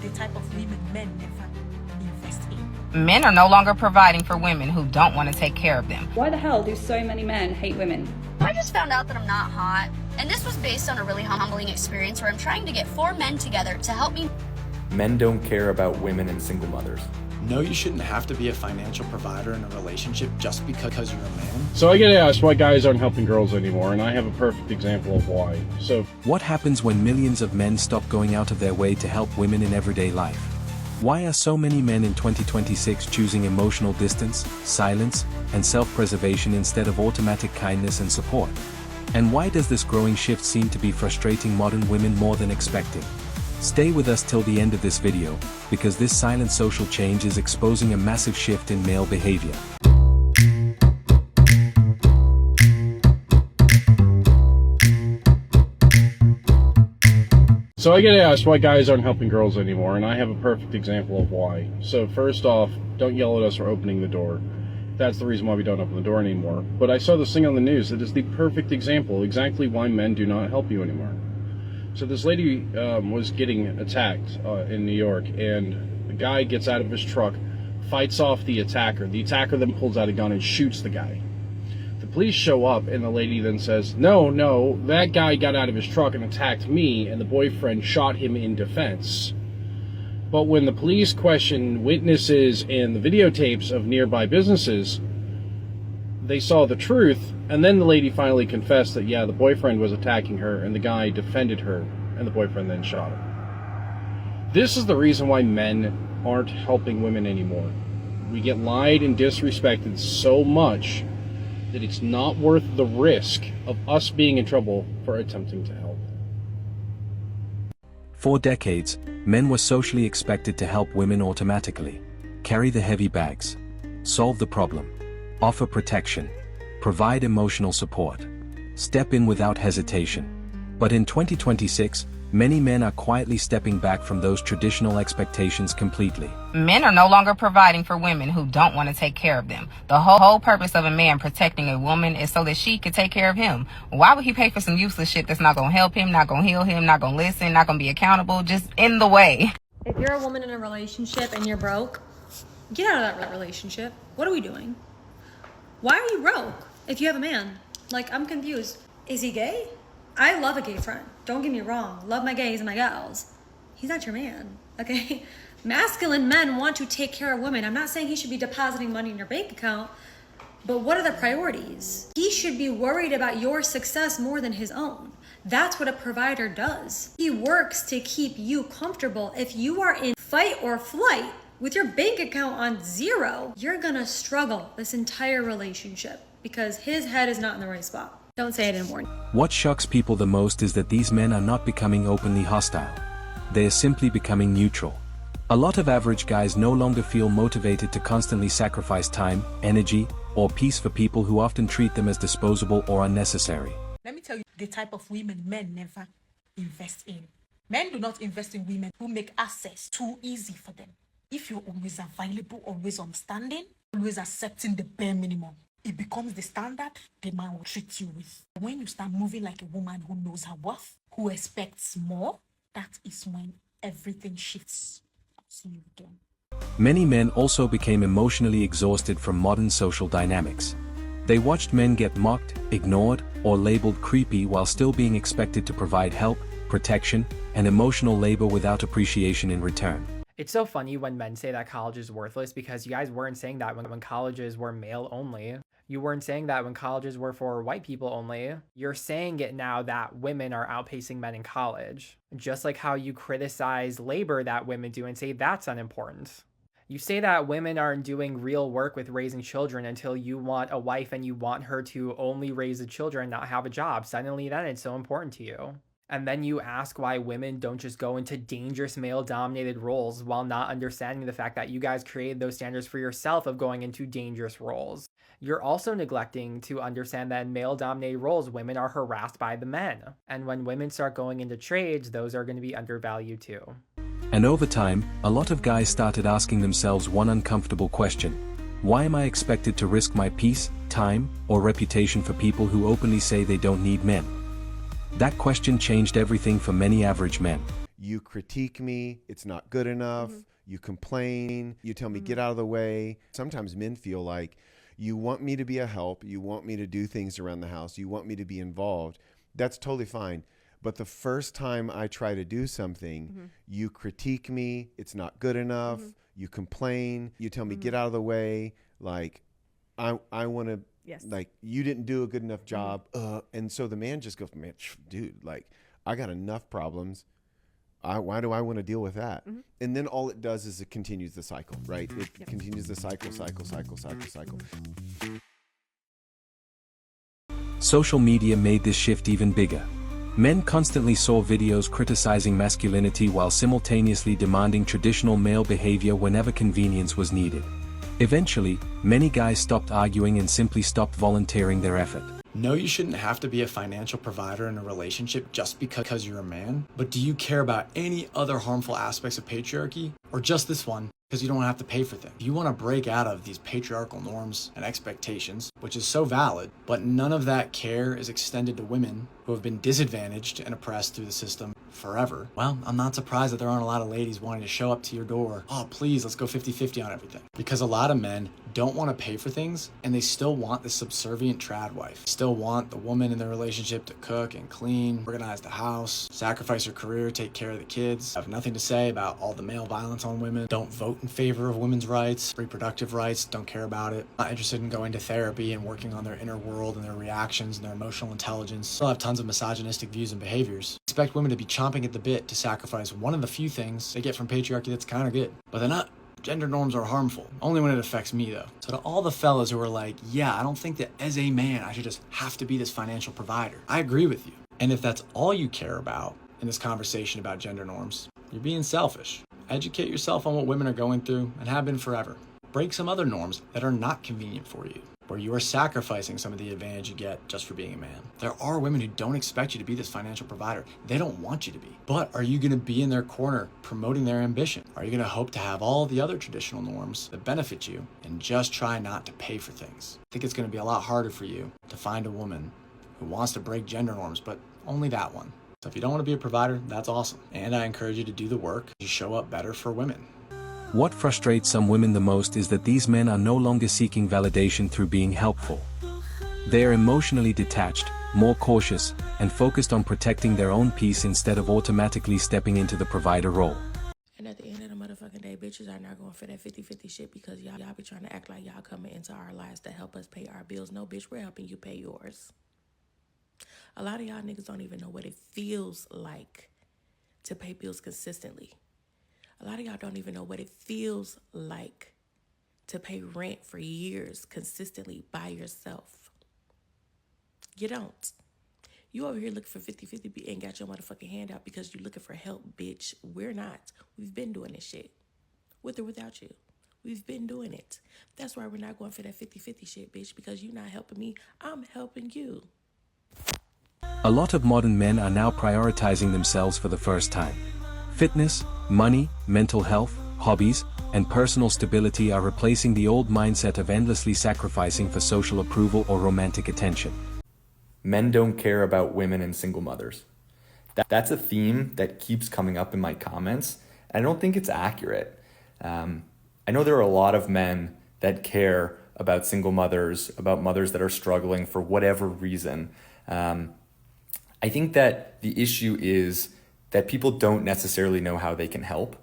the type of women men never invest in. Men are no longer providing for women who don't want to take care of them. Why the hell do so many men hate women? I just found out that I'm not hot, and this was based on a really humbling experience where I'm trying to get 4 men together to help me. Men don't care about women and single mothers. No, you shouldn't have to be a financial provider in a relationship just because you're a man. So I get asked why guys aren't helping girls anymore, and I have a perfect example of why. So, what happens when millions of men stop going out of their way to help women in everyday life? Why are so many men in 2026 choosing emotional distance, silence, and self-preservation instead of automatic kindness and support? And why does this growing shift seem to be frustrating modern women more than expected? Stay with us till the end of this video, because this silent social change is exposing a massive shift in male behavior. So I get asked why guys aren't helping girls anymore, and I have a perfect example of why. So first off, don't yell at us for opening the door. That's the reason why we don't open the door anymore. But I saw this thing on the news that is the perfect example, exactly why men do not help you anymore. So this lady was getting attacked in New York, and the guy gets out of his truck, fights off the attacker. The attacker then pulls out a gun and shoots the guy. The police show up, and the lady then says, no, that guy got out of his truck and attacked me, and the boyfriend shot him in defense. But when the police questioned witnesses and the videotapes of nearby businesses, they saw the truth, and then the lady finally confessed that, yeah, the boyfriend was attacking her, and the guy defended her, and the boyfriend then shot her. This is the reason why men aren't helping women anymore. We get lied and disrespected so much that it's not worth the risk of us being in trouble for attempting to help. For decades, men were socially expected to help women automatically, carry the heavy bags, solve the problem, offer protection, provide emotional support, step in without hesitation. But in 2026, many men are quietly stepping back from those traditional expectations completely. Men are no longer providing for women who don't want to take care of them. The whole purpose of a man protecting a woman is so that she could take care of him. Why would he pay for some useless shit that's not going to help him, not going to heal him, not going to listen, not going to be accountable, just in the way? If you're a woman in a relationship and you're broke, get out of that relationship. What are we doing? Why are you broke if you have a man? Like, I'm confused. Is he gay? I love a gay friend. Don't get me wrong. Love my gays and my gals. He's not your man, okay? Masculine men want to take care of women. I'm not saying he should be depositing money in your bank account, but what are the priorities? He should be worried about your success more than his own. That's what a provider does. He works to keep you comfortable. If you are in fight or flight with your bank account on 0, you're gonna struggle this entire relationship because his head is not in the right spot. Don't say it anymore. What shocks people the most is that these men are not becoming openly hostile. They are simply becoming neutral. A lot of average guys no longer feel motivated to constantly sacrifice time, energy, or peace for people who often treat them as disposable or unnecessary. Let me tell you the type of women men never invest in. Men do not invest in women who make access too easy for them. If you're always available, always understanding, always accepting the bare minimum, it becomes the standard the man will treat you with. When you start moving like a woman who knows her worth, who expects more, that is when everything shifts. I'll see you again. Many men also became emotionally exhausted from modern social dynamics. They watched men get mocked, ignored, or labeled creepy while still being expected to provide help, protection, and emotional labor without appreciation in return. It's so funny when men say that college is worthless because you guys weren't saying that when colleges were male only. You weren't saying that when colleges were for white people only. You're saying it now that women are outpacing men in college. Just like how you criticize labor that women do and say that's unimportant. You say that women aren't doing real work with raising children until you want a wife and you want her to only raise the children and not have a job. Suddenly then it's so important to you. And then you ask why women don't just go into dangerous male-dominated roles while not understanding the fact that you guys created those standards for yourself of going into dangerous roles. You're also neglecting to understand that in male-dominated roles, women are harassed by the men. And when women start going into trades, those are going to be undervalued too. And over time, a lot of guys started asking themselves one uncomfortable question. Why am I expected to risk my peace, time, or reputation for people who openly say they don't need men? That question changed everything for many average men. you critique me, it's not good enough, you complain, you tell me get out of the way. Sometimes men feel like you want me to be a help, you want me to do things around the house, you want me to be involved. That's totally fine. But the first time I try to do something, you critique me, it's not good enough, you complain, you tell me get out of the way, like I want to, like you didn't do a good enough job. And so the man just goes, man, dude, like I got enough problems. Why do I want to deal with that? And then all it does is it continues the cycle, right? It continues the cycle. Social media made this shift even bigger. Men constantly saw videos criticizing masculinity while simultaneously demanding traditional male behavior whenever convenience was needed. Eventually, many guys stopped arguing and simply stopped volunteering their effort. No, you shouldn't have to be a financial provider in a relationship just because you're a man. But do you care about any other harmful aspects of patriarchy? Or just this one? Because you don't have to pay for things. You want to break out of these patriarchal norms and expectations, which is so valid, but none of that care is extended to women who have been disadvantaged and oppressed through the system forever. Well, I'm not surprised that there aren't a lot of ladies wanting to show up to your door. Oh, please, let's go 50-50 on everything. Because a lot of men don't want to pay for things, and they still want the subservient trad wife. Still want the woman in their relationship to cook and clean, organize the house, sacrifice her career, take care of the kids, have nothing to say about all the male violence on women, don't vote in favor of women's rights, reproductive rights, don't care about it, not interested in going to therapy and working on their inner world and their reactions and their emotional intelligence, still have tons of misogynistic views and behaviors. Expect women to be chomping at the bit to sacrifice one of the few things they get from patriarchy that's kind of good. But they're not. Gender norms are harmful. Only when it affects me, though. So to all the fellas who are like, yeah, I don't think that as a man, I should just have to be this financial provider. I agree with you. And if that's all you care about in this conversation about gender norms, you're being selfish. Educate yourself on what women are going through and have been forever. Break some other norms that are not convenient for you, where you are sacrificing some of the advantage you get just for being a man. There are women who don't expect you to be this financial provider. They don't want you to be. But are you going to be in their corner promoting their ambition? Are you going to hope to have all the other traditional norms that benefit you and just try not to pay for things? I think it's going to be a lot harder for you to find a woman who wants to break gender norms, but only that one. So if you don't want to be a provider, that's awesome. And I encourage you to do the work to show up better for women. What frustrates some women the most is that these men are no longer seeking validation through being helpful. They are emotionally detached, more cautious, and focused on protecting their own peace instead of automatically stepping into the provider role. And at the end of the motherfucking day, bitches are not going for that 50-50 shit because y'all be trying to act like y'all coming into our lives to help us pay our bills. No, bitch, we're helping you pay yours. A lot of y'all niggas don't even know what it feels like to pay bills consistently. A lot of y'all don't even know what it feels like to pay rent for years consistently by yourself. You don't. You over here looking for 50-50 and got your motherfucking hand out because you looking for help, bitch. We're not. We've been doing this shit. With or without you. We've been doing it. That's why we're not going for that 50-50 shit, bitch, because you're not helping me. I'm helping you. A lot of modern men are now prioritizing themselves for the first time. Fitness, money, mental health, hobbies, and personal stability are replacing the old mindset of endlessly sacrificing for social approval or romantic attention. Men don't care about women and single mothers. That's a theme that keeps coming up in my comments, and I don't think it's accurate. I know there are a lot of men that care about single mothers, about mothers that are struggling for whatever reason. I think that the issue is that people don't necessarily know how they can help.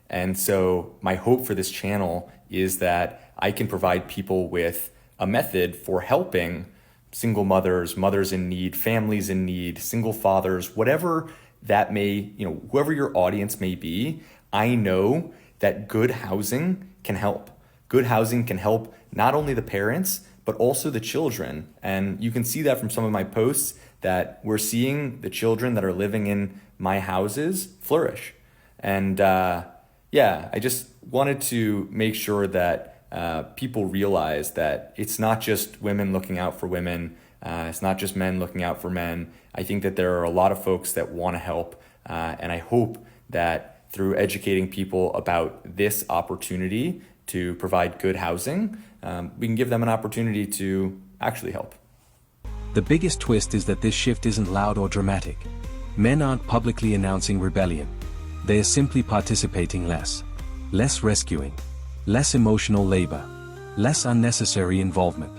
And so my hope for this channel is that I can provide people with a method for helping single mothers, mothers in need, families in need, single fathers, whatever that may, whoever your audience may be. I know that good housing can help. Good housing can help not only the parents, but also the children. And you can see that from some of my posts that we're seeing the children that are living in my houses flourish. And I just wanted to make sure that people realize that it's not just women looking out for women. It's not just men looking out for men. I think that there are a lot of folks that want to help. And I hope that through educating people about this opportunity to provide good housing, we can give them an opportunity to actually help. The biggest twist is that this shift isn't loud or dramatic. Men aren't publicly announcing rebellion. they are simply participating less. Less rescuing. Less emotional labor. Less unnecessary involvement.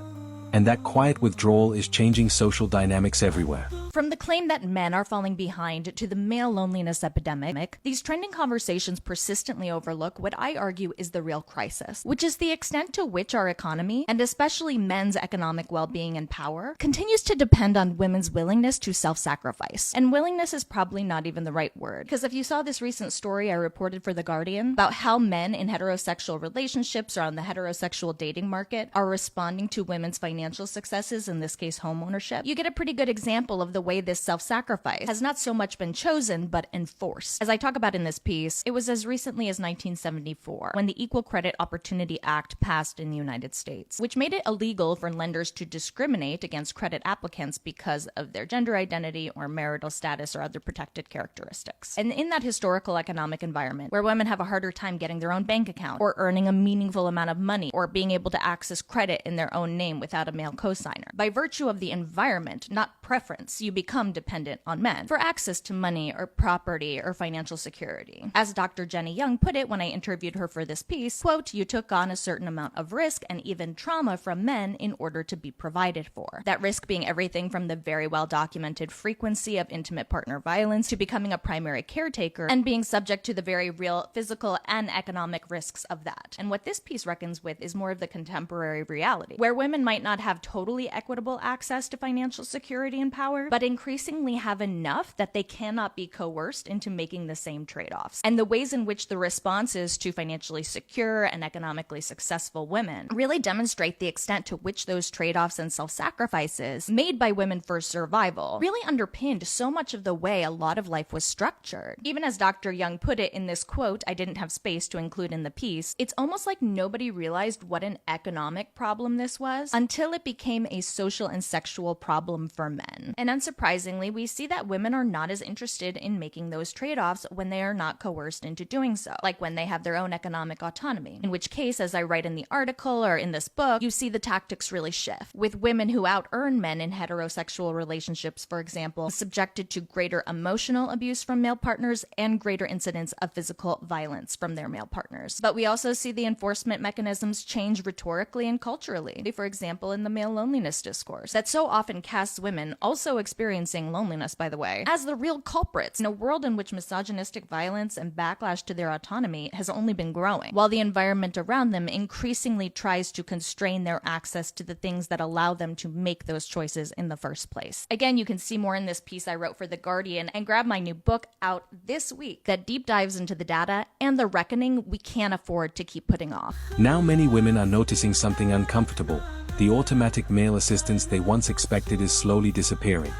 And that quiet withdrawal is changing social dynamics everywhere. From the claim that men are falling behind to the male loneliness epidemic, these trending conversations persistently overlook what I argue is the real crisis, which is the extent to which our economy, and especially men's economic well-being and power, continues to depend on women's willingness to self-sacrifice. And willingness is probably not even the right word, because if you saw this recent story I reported for The Guardian about how men in heterosexual relationships or on the heterosexual dating market are responding to women's financial successes, in this case home ownership, you get a pretty good example of the way this self-sacrifice has not so much been chosen, but enforced. As I talk about in this piece, it was as recently as 1974, when the Equal Credit Opportunity Act passed in the United States, which made it illegal for lenders to discriminate against credit applicants because of their gender identity or marital status or other protected characteristics. And in that historical economic environment, where women have a harder time getting their own bank account, or earning a meaningful amount of money, or being able to access credit in their own name without a male cosigner, by virtue of the environment, not preference, you become dependent on men for access to money or property or financial security. As Dr. Jenny Young put it when I interviewed her for this piece, quote, "You took on a certain amount of risk and even trauma from men in order to be provided for." That risk being everything from the very well documented frequency of intimate partner violence to becoming a primary caretaker and being subject to the very real physical and economic risks of that. And what this piece reckons with is more of the contemporary reality, where women might not have totally equitable access to financial security and power, but increasingly have enough that they cannot be coerced into making the same trade-offs. And the ways in which the responses to financially secure and economically successful women really demonstrate the extent to which those trade-offs and self-sacrifices made by women for survival really underpinned so much of the way a lot of life was structured. Even as Dr. Young put it in this quote I didn't have space to include in the piece, it's almost like nobody realized what an economic problem this was until it became a social and sexual problem for men. And unsurprisingly, we see that women are not as interested in making those trade-offs when they are not coerced into doing so, like when they have their own economic autonomy. In which case, as I write in the article or in this book, you see the tactics really shift, with women who out-earn men in heterosexual relationships, for example, subjected to greater emotional abuse from male partners and greater incidents of physical violence from their male partners. But we also see the enforcement mechanisms change rhetorically and culturally. For example, in the male loneliness discourse, that so often casts women, also experiencing loneliness by the way, as the real culprits in a world in which misogynistic violence and backlash to their autonomy has only been growing, while the environment around them increasingly tries to constrain their access to the things that allow them to make those choices in the first place. Again, you can see more in this piece I wrote for The Guardian and grab my new book out this week that deep dives into the data and the reckoning we can't afford to keep putting off. Now many women are noticing something uncomfortable. The automatic male assistance they once expected is slowly disappearing.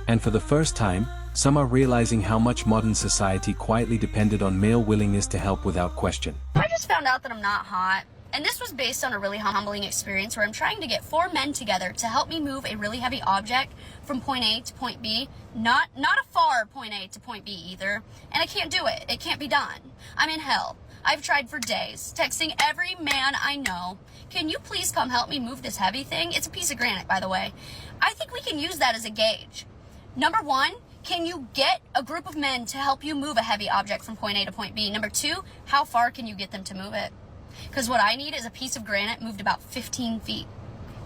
And for the first time, some are realizing how much modern society quietly depended on male willingness to help without question. I just found out that I'm not hot. And this was based on a really humbling experience where I'm trying to get 4 men together to help me move a really heavy object from point A to point B. Not a far point A to point B either. And I can't do it. It can't be done. I'm in hell. I've tried for days, texting every man I know. Can you please come help me move this heavy thing? It's a piece of granite, by the way. I think we can use that as a gauge. Number 1, can you get a group of men to help you move a heavy object from point A to point B? Number 2, how far can you get them to move it? Because what I need is a piece of granite moved about 15 feet.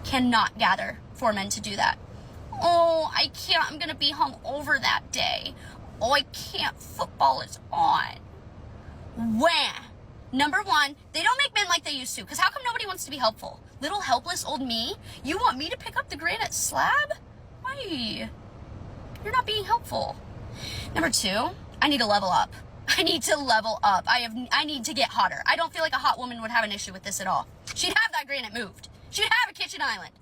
Cannot gather 4 men to do that. Oh, I can't. I'm going to be hungover that day. Oh, I can't. Football is on. Wham! Number 1, they don't make men like they used to. Because how come nobody wants to be helpful? Little helpless old me? You want me to pick up the granite slab? Why? You're not being helpful. Number 2, I need to level up. I need to level up. I need to get hotter. I don't feel like a hot woman would have an issue with this at all. She'd have that granite moved. She'd have a kitchen island.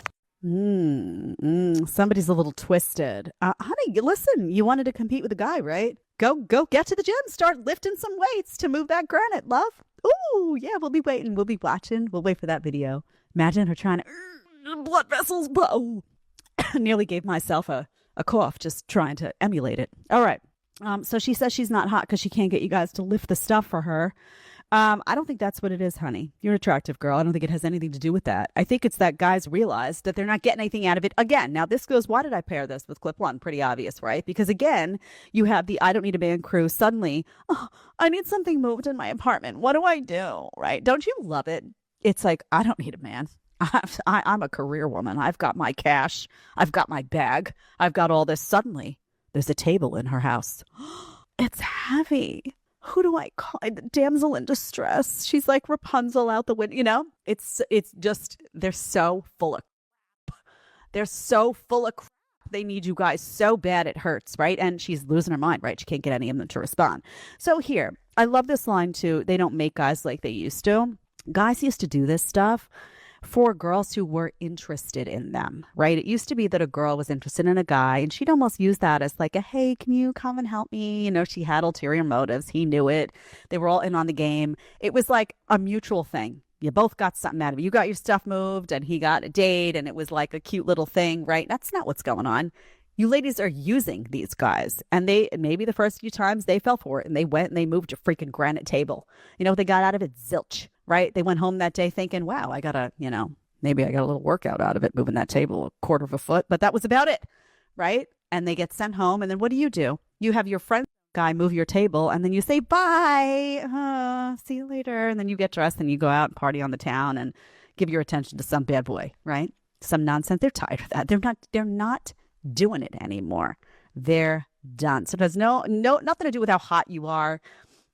Somebody's a little twisted. Honey, listen, you wanted to compete with a guy, right? Go get to the gym. Start lifting some weights to move that granite, love. Ooh, yeah, we'll be waiting. We'll be watching. We'll wait for that video. Imagine her trying to... blood vessels. Whoa. Nearly gave myself a cough just trying to emulate it. All right. So she says she's not hot because she can't get you guys to lift the stuff for her. I don't think that's what it is, honey. You're an attractive girl. I don't think it has anything to do with that. I think it's that guys realize that they're not getting anything out of it. Again, now this goes, why did I pair this with clip one? Pretty obvious, right? Because again, you have the I don't need a man crew. Suddenly, oh, I need something moved in my apartment. What do I do? Right? Don't you love it? It's like, I don't need a man. I'm a career woman. I've got my cash. I've got my bag. I've got all this. Suddenly, there's a table in her house. It's heavy. Who do I call? The damsel in distress. She's like Rapunzel out the window. You know, it's just, they're so full of crap. They're so full of crap. They need you guys so bad it hurts, right? And she's losing her mind, right? She can't get any of them to respond. So here, I love this line too. They don't make guys like they used to. Guys used to do this stuff for girls who were interested in them, right? It used to be that a girl was interested in a guy and she'd almost use that as like a, hey, can you come and help me? You know, she had ulterior motives. He knew it. They were all in on the game. It was like a mutual thing. You both got something out of it. You got your stuff moved and he got a date and it was like a cute little thing, right? That's not what's going on. You ladies are using these guys, and they maybe the first few times they fell for it and they went and they moved a freaking granite table. You know what they got out of it? Zilch, right? They went home that day thinking, wow, I got maybe I got a little workout out of it, moving that table a quarter of a foot, but that was about it, right? And they get sent home. And then what do? You have your friend guy move your table and then you say, bye, see you later. And then you get dressed and you go out and party on the town and give your attention to some bad boy, right? Some nonsense. They're tired of that. They're not doing it anymore. They're done. So it has nothing to do with how hot you are.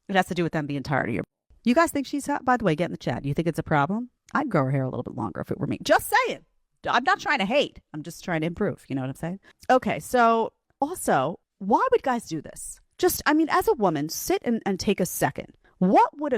It has to do with them being tired of you. You guys think she's hot? By the way, get in the chat. You think it's a problem? I'd grow her hair a little bit longer if it were me. Just saying. I'm not trying to hate. I'm just trying to improve. You know what I'm saying? Okay. So also, why would guys do this? As a woman, sit and take a second. What would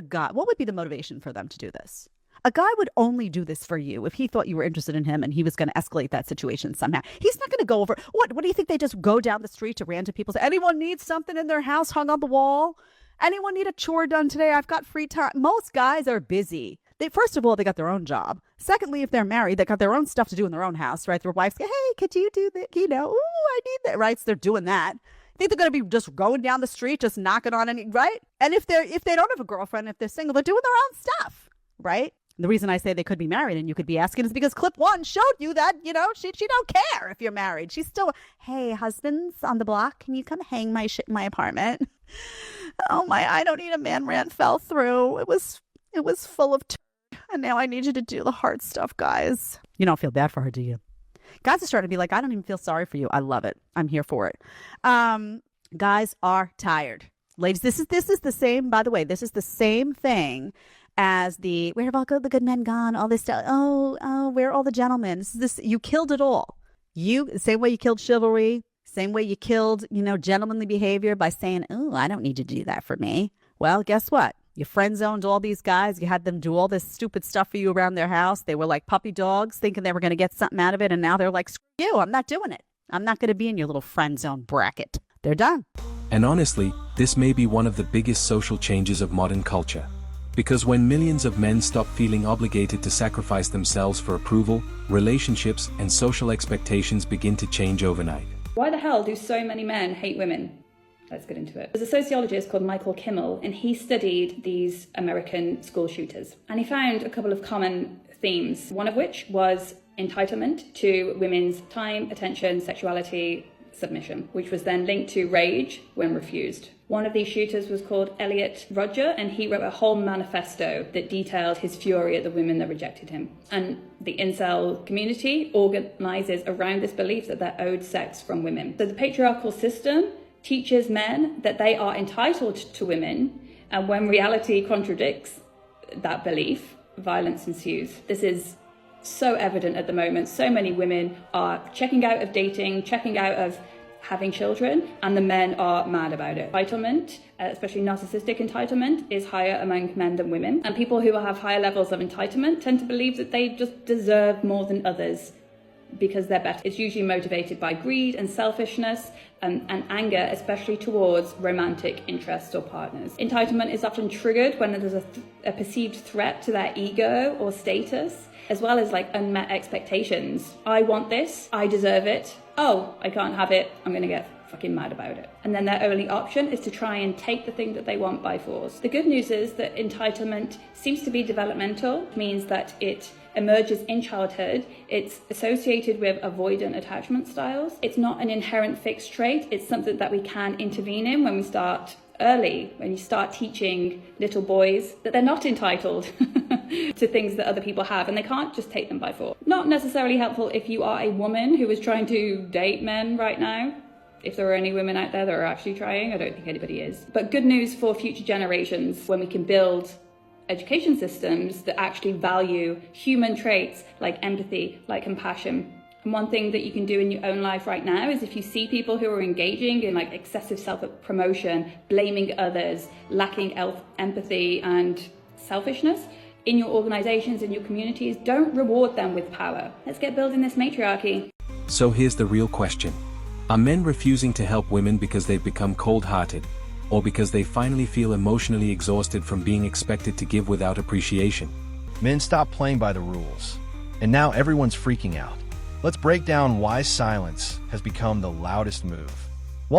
be the motivation for them to do this? A guy would only do this for you if he thought you were interested in him and he was going to escalate that situation somehow. He's not going to go over. What do you think? They just go down the street to random people, say, anyone needs something in their house hung on the wall? Anyone need a chore done today? I've got free time. Most guys are busy. First of all, they got their own job. Secondly, if they're married, they got their own stuff to do in their own house, right? Their wives say, hey, could you do that? You know, I need that, right? So they're doing that. Think they're going to be just going down the street, just knocking on any, right? And if they don't have a girlfriend, if they're single, they're doing their own stuff, right? The reason I say they could be married and you could be asking is because clip one showed you that, she don't care if you're married. She's still, hey, husbands on the block, can you come hang my shit in my apartment? Oh my, I don't need a man rant fell through. It was full of and now I need you to do the hard stuff, guys. You don't feel bad for her, do you? Guys are starting to be like, I don't even feel sorry for you. I love it. I'm here for it. Guys are tired. Ladies, this is the same, by the way, this is the same thing as where have all the good men gone? All this stuff. Oh, where are all the gentlemen? You killed it all. Same way you killed chivalry, same way you killed, gentlemanly behavior by saying, oh, I don't need to do that for me. Well, guess what? You friend zoned all these guys. You had them do all this stupid stuff for you around their house. They were like puppy dogs thinking they were going to get something out of it. And now they're like, screw you. I'm not doing it. I'm not going to be in your little friend zone bracket. They're done. And honestly, this may be one of the biggest social changes of modern culture. Because when millions of men stop feeling obligated to sacrifice themselves for approval, relationships and social expectations begin to change overnight. Why the hell do so many men hate women? Let's get into it. There's a sociologist called Michael Kimmel, and he studied these American school shooters. And he found a couple of common themes, one of which was entitlement to women's time, attention, sexuality, submission, which was then linked to rage when refused. One of these shooters was called Elliot Rodger, and he wrote a whole manifesto that detailed his fury at the women that rejected him. And the incel community organizes around this belief that they're owed sex from women. So the patriarchal system teaches men that they are entitled to women, and when reality contradicts that belief, violence ensues. This is so evident at the moment. So many women are checking out of dating, checking out of having children, and the men are mad about it. Entitlement, especially narcissistic entitlement, is higher among men than women, and people who have higher levels of entitlement tend to believe that they just deserve more than others because they're better. It's usually motivated by greed and selfishness and anger, especially towards romantic interests or partners. Entitlement is often triggered when there's a perceived threat to their ego or status, as well as like unmet expectations. I want this, I deserve it. Oh, I can't have it, I'm gonna get fucking mad about it. And then their only option is to try and take the thing that they want by force. The good news is that entitlement seems to be developmental, means that it emerges in childhood. It's associated with avoidant attachment styles. It's not an inherent fixed trait. It's something that we can intervene in when we start early, when you start teaching little boys that they're not entitled to things that other people have, and they can't just take them by force. Not necessarily helpful if you are a woman who is trying to date men right now. If there are any women out there that are actually trying, I don't think anybody is. But good news for future generations when we can build education systems that actually value human traits like empathy, like compassion. And one thing that you can do in your own life right now is if you see people who are engaging in like excessive self-promotion, blaming others, lacking empathy and selfishness in your organizations, in your communities, don't reward them with power. Let's get building this matriarchy. So here's the real question. Are men refusing to help women because they've become cold-hearted, or because they finally feel emotionally exhausted from being expected to give without appreciation? Men stopped playing by the rules, and now everyone's freaking out. Let's break down why silence has become the loudest move.